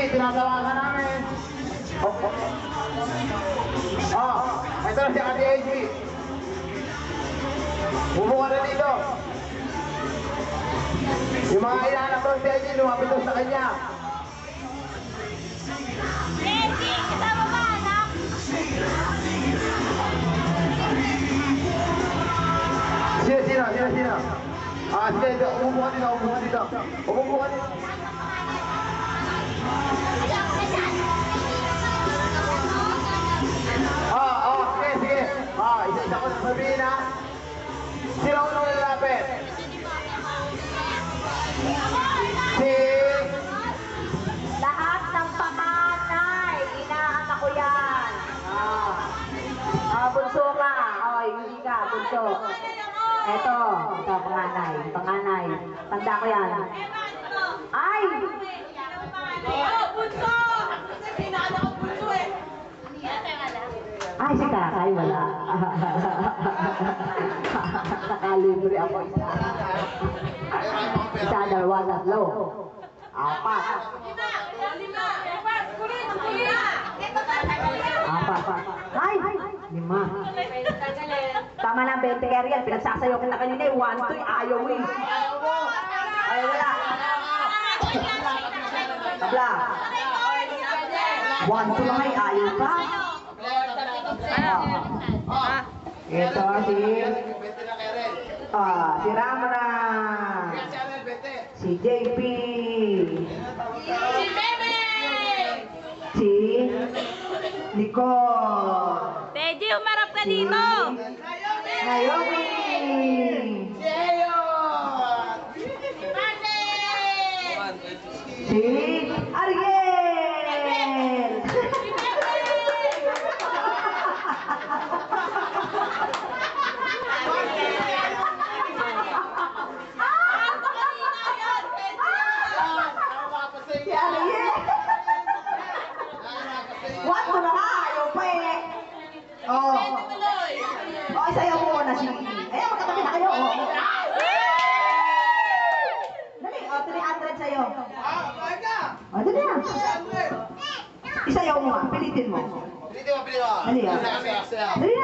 tinatawagan namin. Ito na si Ate AG. Bumuka na dito. Yung mga inaanap doon si AG, lumapit doon sa kanya. AG, kasama ba anak? Sino? Sige, umubuka dito. Umubuka dito. Sige. Isa-isa ko na sabihin ha. Sino unang lalapit? Lahat ng panganay, inaanak ko yan. Bunso ka. Hindi ka, bunso. Ito, panganay. Tanda ko yan. Ay! Bunso! Pinaanak ko bunso eh. Ay, si Kakay, wala. Nakalibre ako isa. Isa, dalawa, tatlo. Apat. Apat. Ay! 5. Tama na, 20 Ariel. Pinagsasayo kita kanina eh. 1, 2, ayaw eh. Ay, wala. Tabla. 1, 2 lang ay ayaw pa. Ito si Ramona, si JP, Si Bebe! si Nicole, Teji, umarap ka dito! Naomi, si Ariel. Si Ariel. What mo na nga? Ayaw pa eh. Isayaw mo muna si... Ayan, magkatabi na kayo. Dali, 300 sa'yo. Dali na. Isayaw mo nga, pilitin mo. Dali ah. Dali